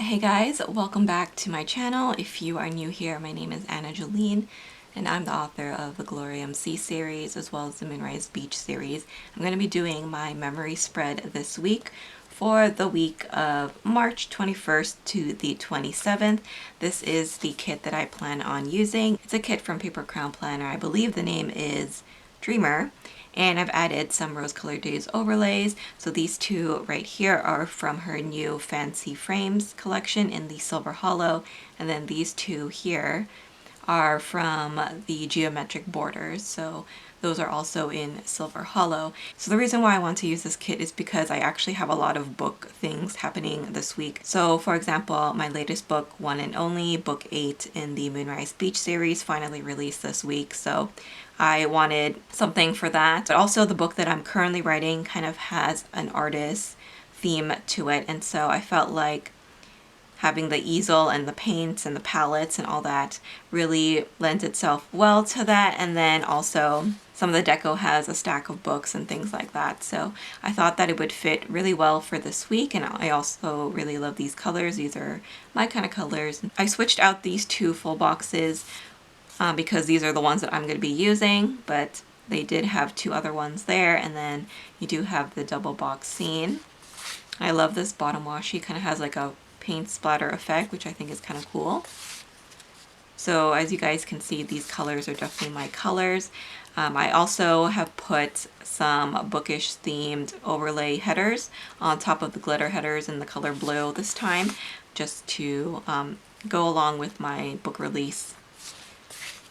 Hey guys, welcome back to my channel. If you are new here, my name is Anna Jolene and I'm the author of the Glorium Sea series as well as the Moonrise Beach series. I'm going to be doing my memory spread this week for the week of March 21st to the 27th. This is the kit that I plan on using. It's a kit from Paper Crown Planner. I believe the name is Dreamer. And I've added some Rose Colored Days overlays. So these two right here are from her new Fancy Frames collection in the Silver Hollow. And then these two here are from the Geometric Borders. So those are also in Silver Hollow. So the reason why I want to use this kit is because I actually have a lot of book things happening this week. So for example, my latest book, One and Only, book 8 in the Moonrise Beach series, finally released this week. So I wanted something for that. But also the book that I'm currently writing kind of has an artist theme to it. And so I felt like having the easel and the paints and the palettes and all that really lends itself well to that. And then also some of the deco has a stack of books and things like that. So I thought that it would fit really well for this week. And I also really love these colors. These are my kind of colors. I switched out these two full boxes because these are the ones that I'm going to be using, but they did have two other ones there. And then you do have the double box scene. I love this bottom washi. Kind of has like a paint splatter effect, which I think is kind of cool. So as you guys can see, these colors are definitely my colors. I also have put some bookish themed overlay headers on top of the glitter headers in the color blue this time, just to go along with my book release.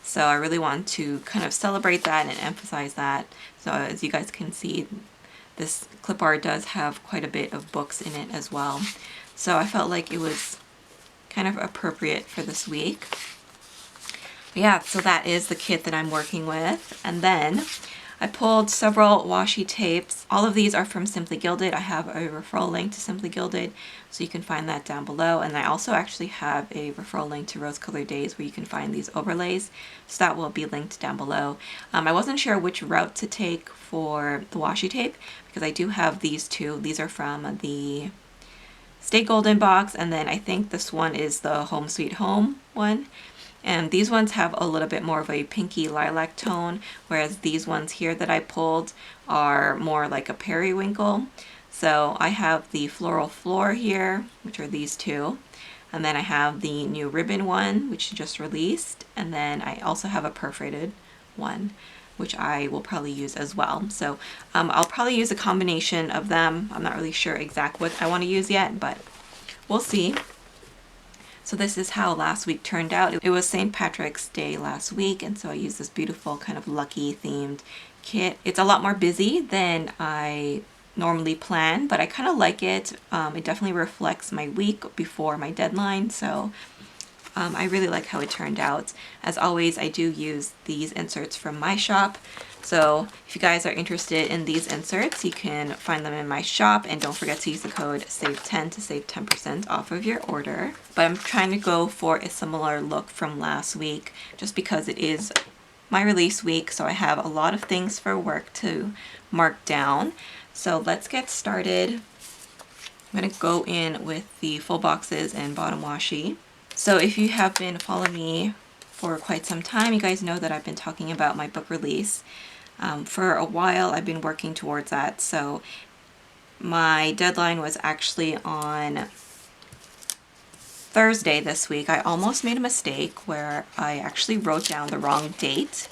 So I really want to kind of celebrate that and emphasize that. So as you guys can see, this clip art does have quite a bit of books in it as well. So I felt like it was kind of appropriate for this week. But yeah, so that is the kit that I'm working with. And then I pulled several washi tapes. All of these are from Simply Gilded. I have a referral link to Simply Gilded, so you can find that down below. And I also actually have a referral link to Rose Colored Days where you can find these overlays. So that will be linked down below. I wasn't sure which route to take for the washi tape because I do have these two. These are from the Stay Golden box, and then I think this one is the Home Sweet Home one. And these ones have a little bit more of a pinky lilac tone, whereas these ones here that I pulled are more like a periwinkle. So I have the Floral Floor here, which are these two. And then I have the new ribbon one, which just released. And then I also have a perforated one, which I will probably use as well. So I'll probably use a combination of them. I'm not really sure exactly what I want to use yet, but we'll see. So this is how last week turned out. It was St. Patrick's Day last week, and so I used this beautiful kind of lucky themed kit. It's a lot more busy than I normally plan, but I kind of like it. It definitely reflects my week before my deadline, so I really like how it turned out. As always, I do use these inserts from my shop. So if you guys are interested in these inserts, you can find them in my shop, and don't forget to use the code SAVE10 to save 10% off of your order. But I'm trying to go for a similar look from last week just because it is my release week, so I have a lot of things for work to mark down. So let's get started. I'm going to go in with the full boxes and bottom washi. So if you have been following me for quite some time, you guys know that I've been talking about my book release. For a while I've been working towards that. So my deadline was actually on Thursday this week. I almost made a mistake where I actually wrote down the wrong date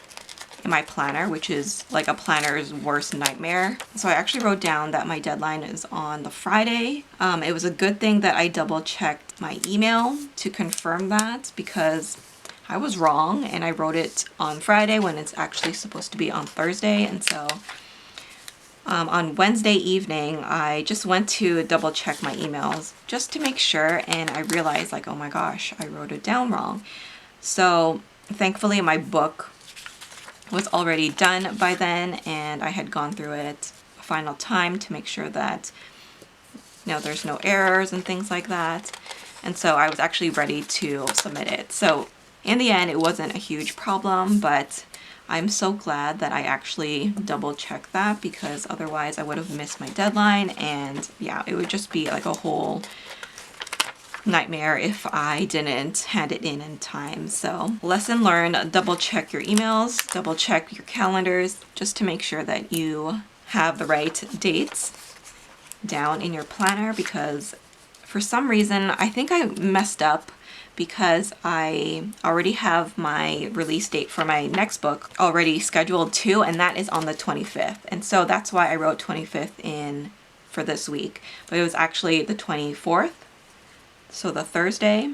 in my planner, which is like a planner's worst nightmare. So I actually wrote down that my deadline is on the Friday. It was a good thing that I double checked my email to confirm that because I was wrong and I wrote it on Friday when it's actually supposed to be on Thursday. And so on Wednesday evening, I just went to double check my emails just to make sure, and I realized like, oh my gosh, I wrote it down wrong. So thankfully my book was already done by then, and I had gone through it a final time to make sure that there's no errors and things like that. And so I was actually ready to submit it. So in the end, it wasn't a huge problem, but I'm so glad that I actually double checked that because otherwise I would have missed my deadline, and yeah, it would just be like a whole nightmare if I didn't hand it in time. So lesson learned, double check your emails, double check your calendars, just to make sure that you have the right dates down in your planner, because for some reason I think I messed up because I already have my release date for my next book already scheduled too, and that is on the 25th. And so that's why I wrote 25th in for this week, but it was actually the 24th, so the Thursday.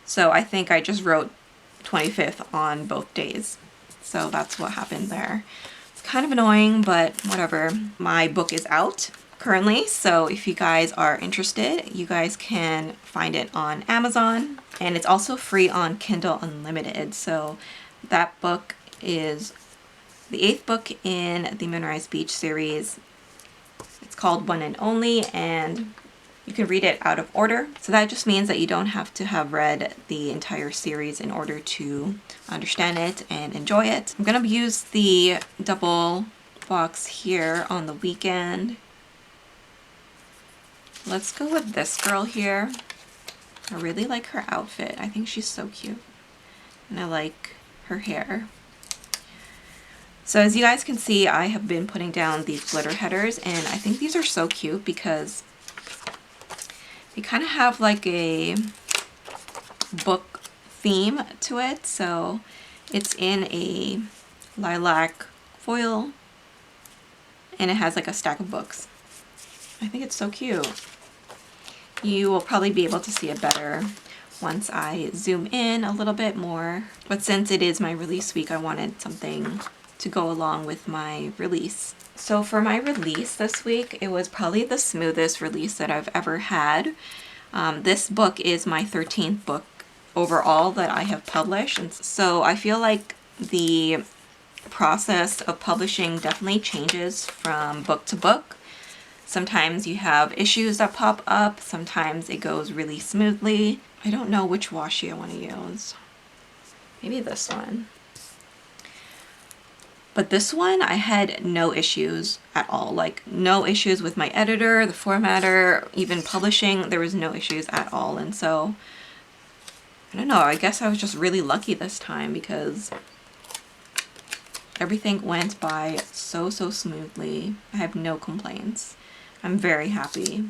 So I think I just wrote 25th on both days. So that's what happened there. It's kind of annoying, but whatever. My book is out currently, so if you guys are interested, you guys can find it on Amazon, and it's also free on Kindle Unlimited. So that book is the 8th book in the Moonrise Beach series. It's called One and Only, and you can read it out of order. So that just means that you don't have to have read the entire series in order to understand it and enjoy it. I'm gonna use the double box here on the weekend. Let's go with this girl here. I really like her outfit. I think she's so cute. And I like her hair. So as you guys can see, I have been putting down these glitter headers, and I think these are so cute because they kind of have like a book theme to it. So it's in a lilac foil, and it has like a stack of books. I think it's so cute. You will probably be able to see it better once I zoom in a little bit more. But since it is my release week, I wanted something to go along with my release. So for my release this week, it was probably the smoothest release that I've ever had. This book is my 13th book overall that I have published. And so I feel like the process of publishing definitely changes from book to book. Sometimes you have issues that pop up, sometimes it goes really smoothly. I don't know which washi I want to use. Maybe this one. But this one, I had no issues at all. Like, no issues with my editor, the formatter, even publishing. There was no issues at all. And so, I don't know, I guess I was just really lucky this time because everything went by so smoothly. I have no complaints. I'm very happy.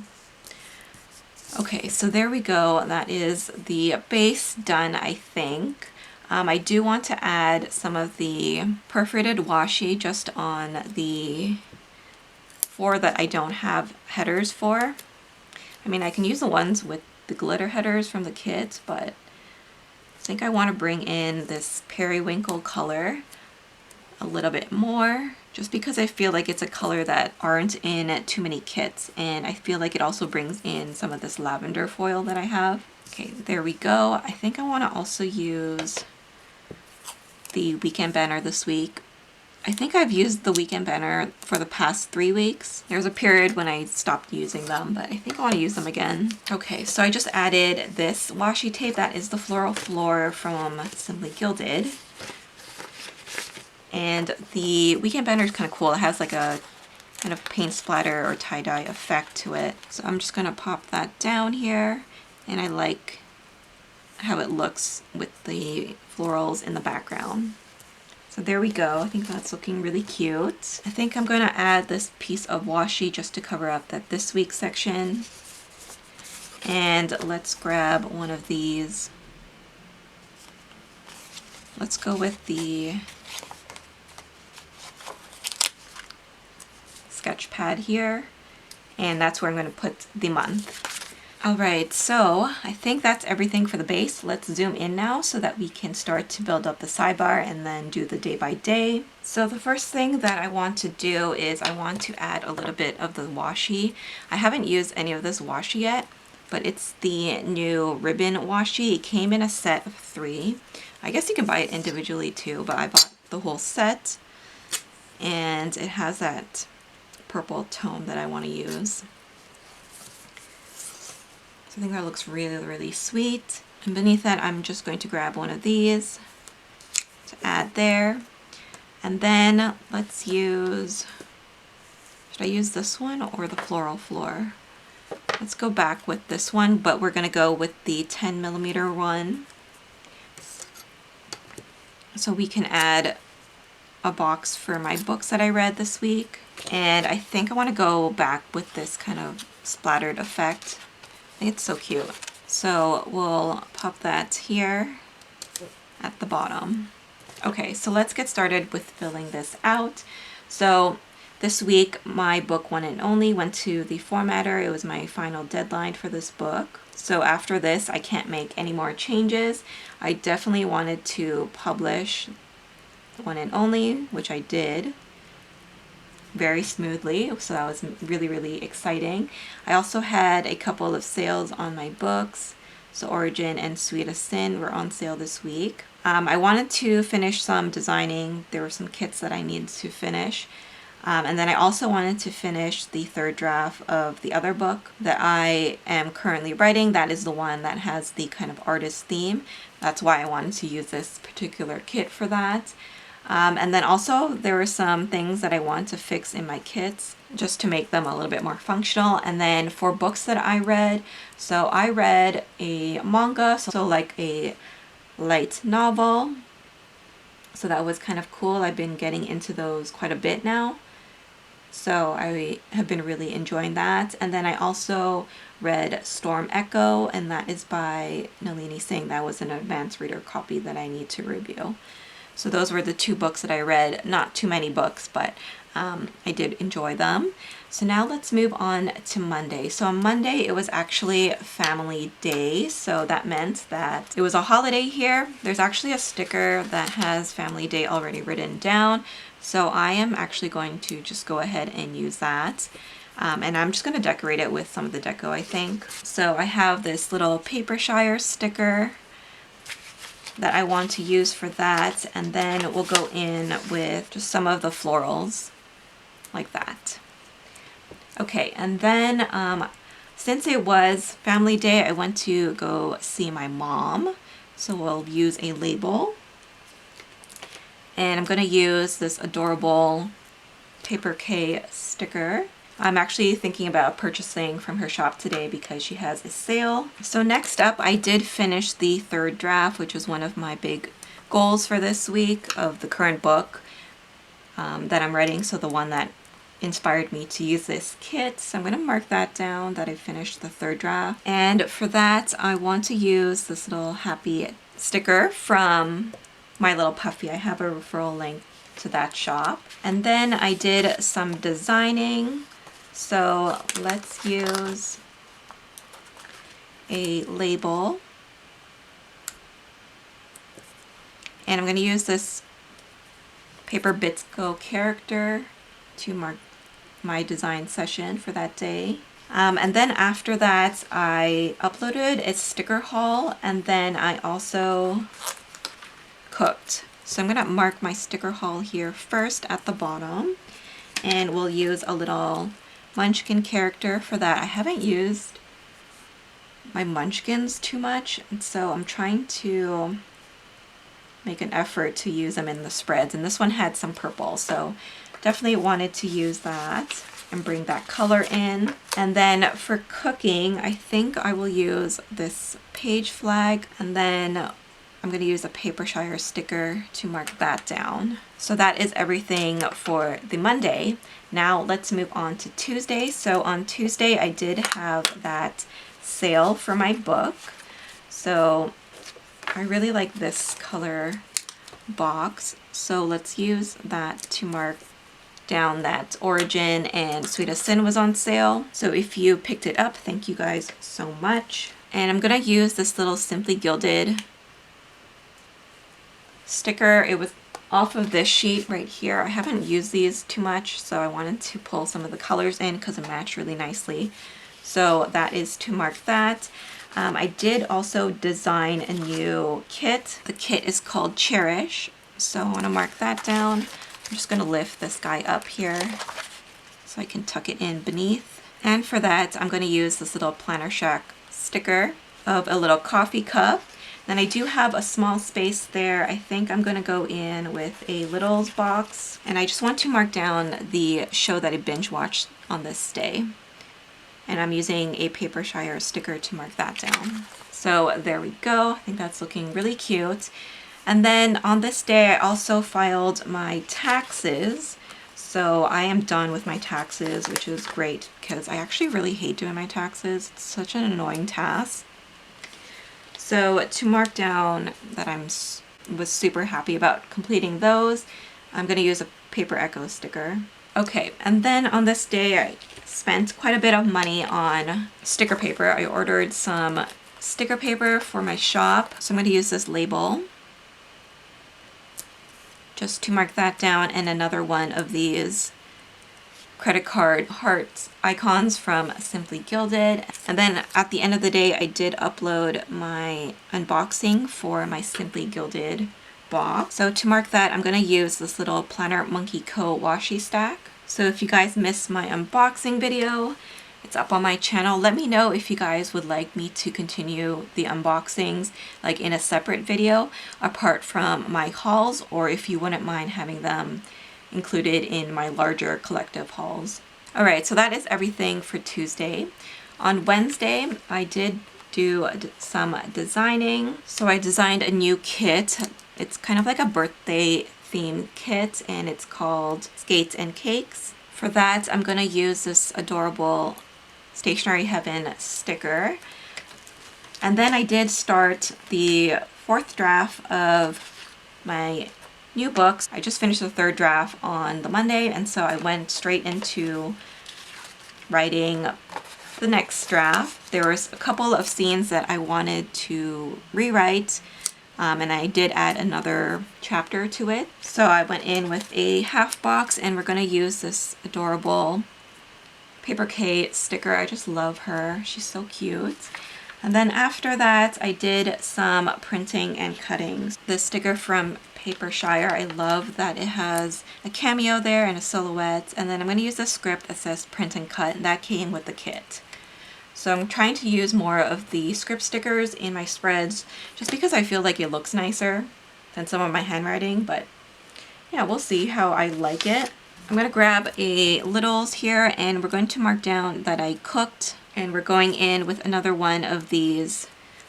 Okay, so there we go. That is the base done, I think. I do want to add some of the perforated washi just on the 4 that I don't have headers for. I mean, I can use the ones with the glitter headers from the kits, but I think I want to bring in this periwinkle color a little bit more, just because I feel like it's a color that aren't in too many kits, and I feel like it also brings in some of this lavender foil that I have. Okay, there we go. I think I want to also use the weekend banner this week. I think I've used the weekend banner for the past 3 weeks. There was a period when I stopped using them, but I think I want to use them again. Okay, so I just added this washi tape. That is the Floral Floor from Simply Gilded. And the weekend banner is kind of cool. It has like a kind of paint splatter or tie-dye effect to it. So I'm just gonna pop that down here, and I like how it looks with the florals in the background. So there we go. I think that's looking really cute. I think I'm going to add this piece of washi just to cover up that this week section. And let's grab one of these. Let's go with the sketch pad here, and that's where I'm going to put the month. Alright, so I think that's everything for the base. Let's zoom in now so that we can start to build up the sidebar and then do the day by day. So the first thing that I want to do is I want to add a little bit of the washi. I haven't used any of this washi yet, but it's the new ribbon washi. It came in a set of 3. I guess you can buy it individually too, but I bought the whole set, and it has that purple tone that I want to use. So I think that looks really sweet. And beneath that, I'm just going to grab one of these to add there. And then let's use, should I use this one or the Floral Floor? I let's go back with this one, but we're gonna go with the 10mm one. So we can add a box for my books that I read this week. And I think I want to go back with this kind of splattered effect. I think it's so cute. So we'll pop that here at the bottom. Okay, so let's get started with filling this out. So this week, my book One and Only went to the formatter. It was my final deadline for this book. So after this, I can't make any more changes. I definitely wanted to publish One and Only, which I did very smoothly. So that was really, really exciting. I also had a couple of sales on my books. So Origin and Sweetest Sin were on sale this week. I wanted to finish some designing. There were some kits that I needed to finish. And then I also wanted to finish the third draft of the other book that I am currently writing. That is the one that has the kind of artist theme. That's why I wanted to use this particular kit for that. And then also there were some things that I want to fix in my kits just to make them a little bit more functional. And then for books that I read, so I read a manga, so like a light novel. So that was kind of cool. I've been getting into those quite a bit now. So I have been really enjoying that. And then I also read Storm Echo, and that is by Nalini Singh. That was an advanced reader copy that I need to review. So those were the two books that I read. Not too many books, but I did enjoy them. So now let's move on to Monday. So on Monday, it was actually Family Day. So that meant that it was a holiday here. There's actually a sticker that has Family Day already written down. So I am actually going to just go ahead and use that. And I'm just going to decorate it with some of the deco, I think. So I have this little Papershire sticker that I want to use for that. And then we'll go in with just some of the florals like that. Okay, and then since it was Family Day, I went to go see my mom. So we'll use a label. And I'm going to use this adorable Paper K sticker. I'm actually thinking about purchasing from her shop today because she has a sale. So next up, I did finish the third draft, which was one of my big goals for this week of the current book that I'm writing. So the one that inspired me to use this kit. So I'm going to mark that down that I finished the third draft. And for that, I want to use this little happy sticker from My Little Puffy. I have a referral link to that shop. And then I did some designing. So let's use a label. And I'm going to use this Paper Bitsko character to mark my design session for that day. And then after that, I uploaded a sticker haul, and then I also cooked. So I'm going to mark my sticker haul here first at the bottom, and we'll use a little Munchkin character for that. I haven't used my Munchkins too much, and so I'm trying to make an effort to use them in the spreads, and this one had some purple, so definitely wanted to use that and bring that color in. And then for cooking, I think I will use this page flag, and then I'm going to use a Papershire sticker to mark that down. So that is everything for the Monday. Now let's move on to Tuesday. So on Tuesday, I did have that sale for my book. So I really like this color box. So let's use that to mark down that Origin and Sweetest Sin was on sale. So if you picked it up, thank you guys so much. And I'm going to use this little Simply Gilded sticker. It was off of this sheet right here. I haven't used these too much, so I wanted to pull some of the colors in because it matched really nicely. So that is to mark that. I did also design a new kit. The kit is called Cherish. So I want to mark that down. I'm just going to lift this guy up here so I can tuck it in beneath. And for that, I'm going to use this little Planner Shack sticker of a little coffee cup. Then I do have a small space there. I think I'm going to go in with a Littles box. And I just want to mark down the show that I binge watched on this day. and I'm using a Paper Shire sticker to mark that down. So there we go. I think that's looking really cute. And then on this day, I also filed my taxes. So I am done with my taxes, which is great because I actually really hate doing my taxes. It's such an annoying task. So to mark down that was super happy about completing those, I'm going to use a Paper Echo sticker. Okay, and then on this day, I spent quite a bit of money on sticker paper. I ordered some sticker paper for my shop. So I'm going to use this label just to mark that down, and another one of these credit card heart icons from Simply Gilded. And then at the end of the day, I did upload my unboxing for my Simply Gilded box. So to mark that, I'm going to use this little Planner Monkey Co. washi stack. So if you guys missed my unboxing video, it's up on my channel. Let me know if you guys would like me to continue the unboxings like in a separate video apart from my hauls, or if you wouldn't mind having them included in my larger collective hauls. Alright, so that is everything for Tuesday. On Wednesday, I did do some designing. So I designed a new kit. It's kind of like a birthday theme kit, and it's called Skates and Cakes. For that, I'm going to use this adorable Stationery Heaven sticker. And then I did start the 4th draft of my new books. I just finished the 3rd draft on the Monday, and so I went straight into writing the next draft. There was a couple of scenes that I wanted to rewrite, and I did add another chapter to it. So I went in with a half box, and we're going to use this adorable Paper Kate sticker. I just love her. She's so cute. And then after that, I did some printing and cutting. This sticker from Paper Shire, I love that it has a cameo there and a silhouette. And then I'm going to use a script that says print and cut, and that came with the kit. So I'm trying to use more of the script stickers in my spreads just because I feel like it looks nicer than some of my handwriting, but yeah, we'll see how I like it. I'm going to grab a littles here, and we're going to mark down that I cooked, and we're going in with another one of these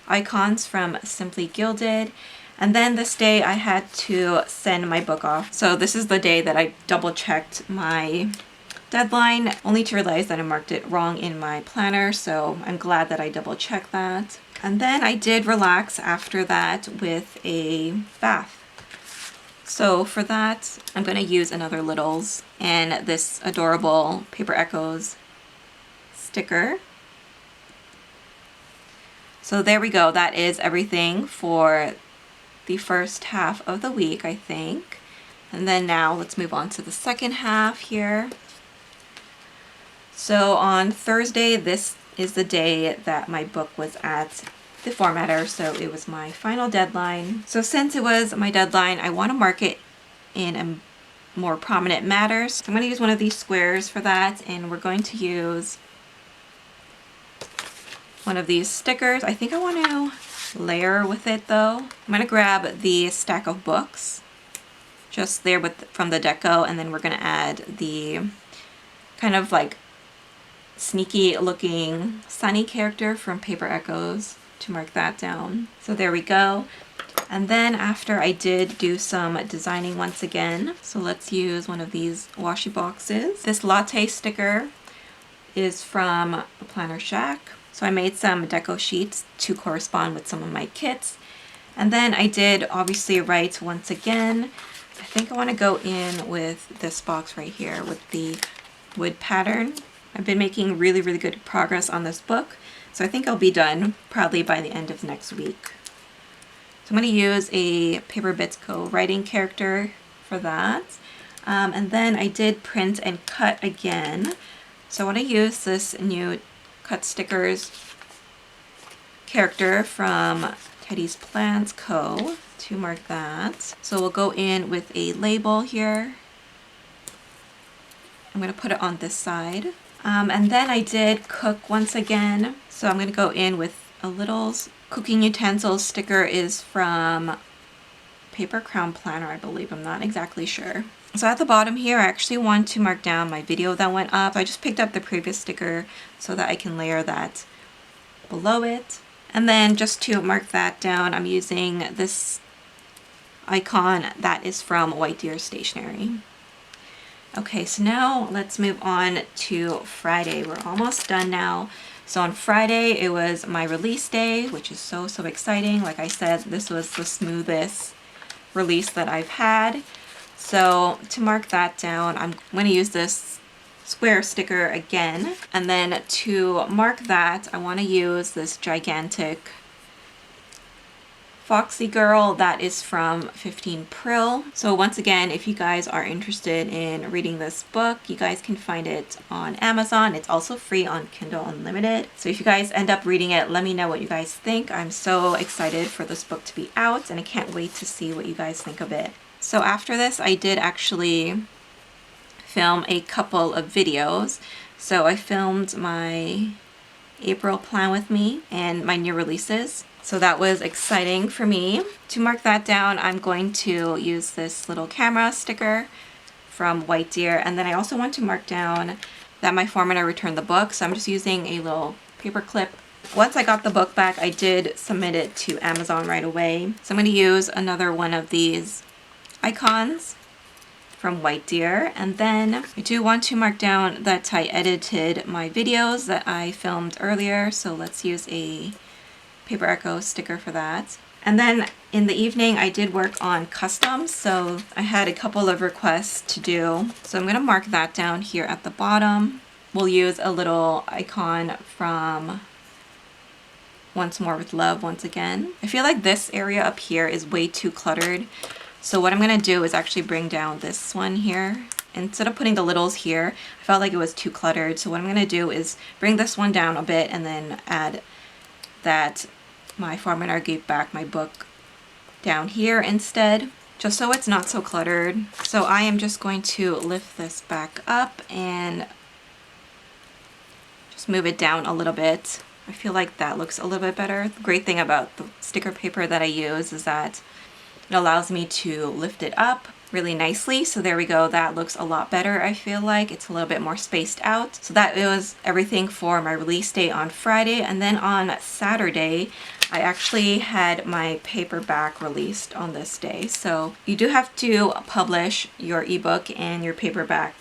icons from Simply Gilded. And then this day I had to send my book off. So this is the day that I double checked my deadline, only to realize that I marked it wrong in my planner, so I'm glad that I double checked that. And then I did relax after that with a bath. So for that, I'm going to use another littles and this adorable Paper Echoes sticker. So there we go. That is everything for the first half of the week, I think. And then now let's move on to the second half here. So on Thursday, this is the day that my book was at the formatter, so it was my final deadline. So since it was my deadline, I want to mark it in a more prominent manner. So I'm going to use one of these squares for that, and we're going to use one of these stickers. I think I want to layer with it though. I'm going to grab the stack of books just there from the deco, and then we're going to add the kind of like sneaky looking Sunny character from Paper Echoes to mark that down. So there we go. And then after, I did do some designing once again. So let's use one of these washi boxes. This latte sticker is from the Planner Shack. So I made some deco sheets to correspond with some of my kits. And then I did obviously write once again. I think I want to go in with this box right here with the wood pattern. I've been making really good progress on this book, so I think I'll be done probably by the end of next week. So I'm going to use a Paper Bits Co. writing character for that. And then I did print and cut again. So I want to use this new cut stickers character from Teddy's Plans Co. to mark that. So we'll go in with a label here. I'm going to put it on this side. And then I did cook once again. So I'm going to go in with a little cooking utensils sticker is from Paper Crown Planner, I believe. I'm not exactly sure. So at the bottom here, I actually want to mark down my video that went up. I just picked up the previous sticker so that I can layer that below it. And then just to mark that down, I'm using this icon that is from White Deer Stationery. Okay, so now let's move on to Friday. We're almost done now. So on Friday, it was my release day, which is so exciting. Like I said, this was the smoothest release that I've had. So to mark that down, I'm going to use this square sticker again. And then to mark that, I want to use this gigantic Foxy Girl that is from 15 Prill. So once again, if you guys are interested in reading this book, you guys can find it on Amazon. It's also free on Kindle Unlimited. So if you guys end up reading it, let me know what you guys think. I'm so excited for this book to be out and I can't wait to see what you guys think of it. So after this, I did actually film a couple of videos. So I filmed my April plan with me and my new releases. So that was exciting for me. To mark that down, I'm going to use this little camera sticker from White Deer. And then I also want to mark down that my formatter returned the book. So I'm just using a little paper clip. Once I got the book back, I did submit it to Amazon right away. So I'm going to use another one of these icons from White Deer. And then I do want to mark down that I edited my videos that I filmed earlier. So let's use a Paper Echo sticker for that. And then in the evening, I did work on customs. So I had a couple of requests to do. So I'm going to mark that down here at the bottom. We'll use a little icon from Once More with Love once again. I feel like this area up here is way too cluttered. So what I'm going to do is actually bring down this one here. Instead of putting the littles here, I felt like it was too cluttered. So what I'm going to do is bring this one down a bit and then add that my formatter gave back my book down here instead, just so it's not so cluttered. So I am just going to lift this back up and just move it down a little bit. I feel like that looks a little bit better. The great thing about the sticker paper that I use is that it allows me to lift it up really nicely. So there we go. That looks a lot better. I feel like it's a little bit more spaced out. So that was everything for my release date on Friday. And then on Saturday, I actually had my paperback released on this day. So you do have to publish your ebook and your paperback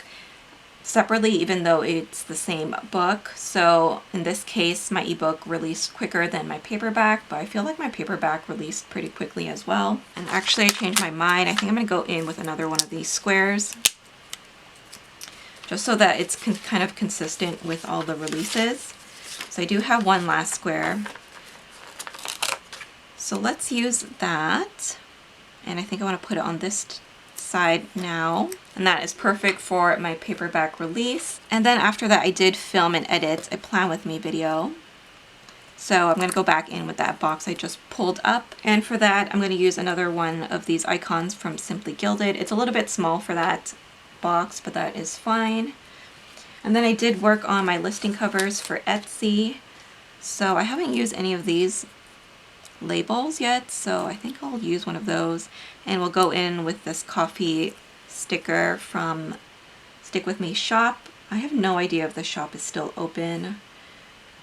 separately, even though it's the same book. So in this case, my ebook released quicker than my paperback, but I feel like my paperback released pretty quickly as well. And actually I changed my mind. I think I'm going to go in with another one of these squares, just so that it's kind of consistent with all the releases. So I do have one last square. So let's use that. And I think I want to put it on this side now, and that is perfect for my paperback release. And then after that, I did film and edit a plan with me video. So I'm going to go back in with that box I just pulled up, and for that I'm going to use another one of these icons from Simply Gilded. It's a little bit small for that box, but that is fine. And then I did work on my listing covers for Etsy. So I haven't used any of these labels yet, so I think I'll use one of those, and we'll go in with this coffee sticker from Stick With Me shop. I have no idea if the shop is still open,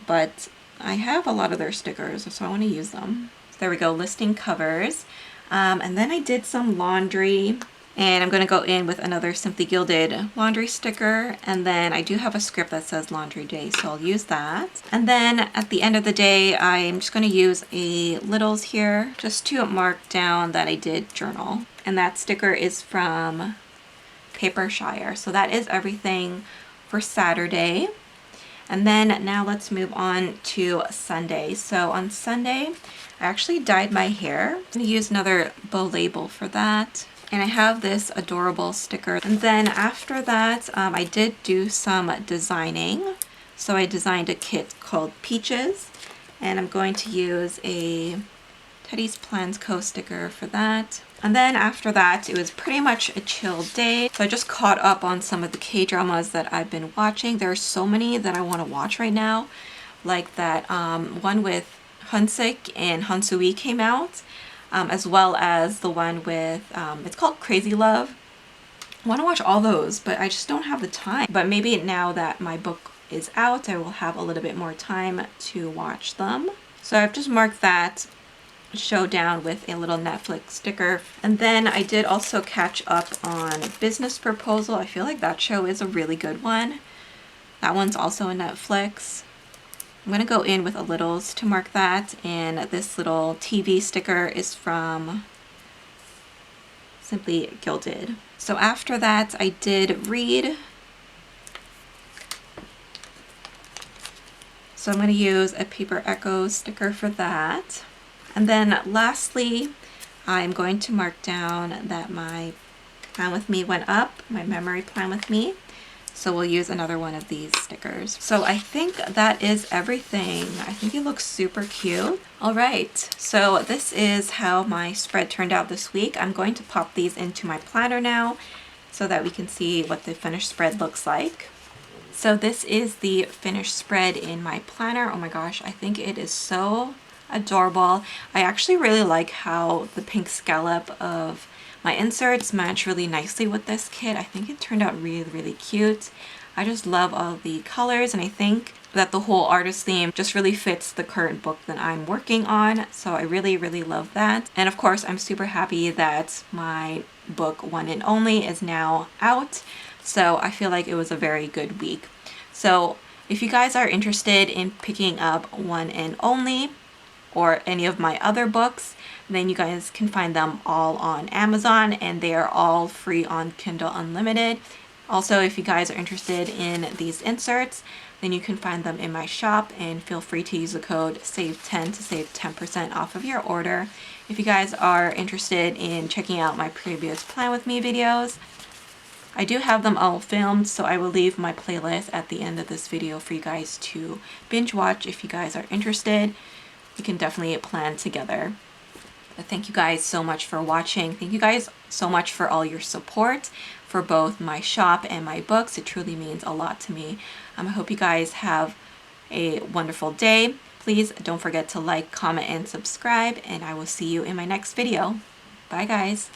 but I have a lot of their stickers, so I want to use them. So there we go, listing covers. And then I did some laundry, and I'm going to go in with another Simply Gilded laundry sticker, and then I do have a script that says laundry day, so I'll use that. And then at the end of the day, I'm just going to use a littles here just to mark down that I did journal. And that sticker is from Papershire. So that is everything for Saturday. And then now let's move on to Sunday. So on Sunday, I actually dyed my hair. I'm going to use another bow label for that. And I have this adorable sticker. And then after that, I did do some designing. So I designed a kit called Peaches, and I'm going to use a Teddy's Plans Co. sticker for that. And then after that, it was pretty much a chill day. So I just caught up on some of the K-dramas that I've been watching. There are so many that I want to watch right now. Like that one with Hunsik and Hansui came out. As well as the one with, it's called Crazy Love. I want to watch all those, but I just don't have the time. But maybe now that my book is out, I will have a little bit more time to watch them. So I've just marked that show down with a little Netflix sticker. And then I did also catch up on Business Proposal. I feel like that show is a really good one. That one's also on Netflix. I'm going to go in with a littles to mark that, and this little TV sticker is from Simply Gilded. So after that, I did read. So I'm going to use a Paper Echo sticker for that. And then lastly, I'm going to mark down that my Plan With Me went up, my memory Plan With Me. So we'll use another one of these stickers. So I think that is everything. I think it looks super cute. All right, so this is how my spread turned out this week. I'm going to pop these into my planner now so that we can see what the finished spread looks like. So this is the finished spread in my planner. Oh my gosh, I think it is so adorable. I actually really like how the pink scallop of my inserts match really nicely with this kit. I think it turned out really, really cute. I just love all the colors, and I think that the whole artist theme just really fits the current book that I'm working on. So I really, really love that. And of course, I'm super happy that my book One and Only is now out. So I feel like it was a very good week. So if you guys are interested in picking up One and Only or any of my other books, then you guys can find them all on Amazon, and they are all free on Kindle Unlimited. Also, if you guys are interested in these inserts, then you can find them in my shop, and feel free to use the code SAVE10 to save 10% off of your order. If you guys are interested in checking out my previous Plan With Me videos, I do have them all filmed, so I will leave my playlist at the end of this video for you guys to binge watch if you guys are interested. We can definitely plan together. But thank you guys so much for watching. Thank you guys so much for all your support for both my shop and my books. It truly means a lot to me. I hope you guys have a wonderful day. Please don't forget to like, comment, and subscribe, and I will see you in my next video. Bye guys.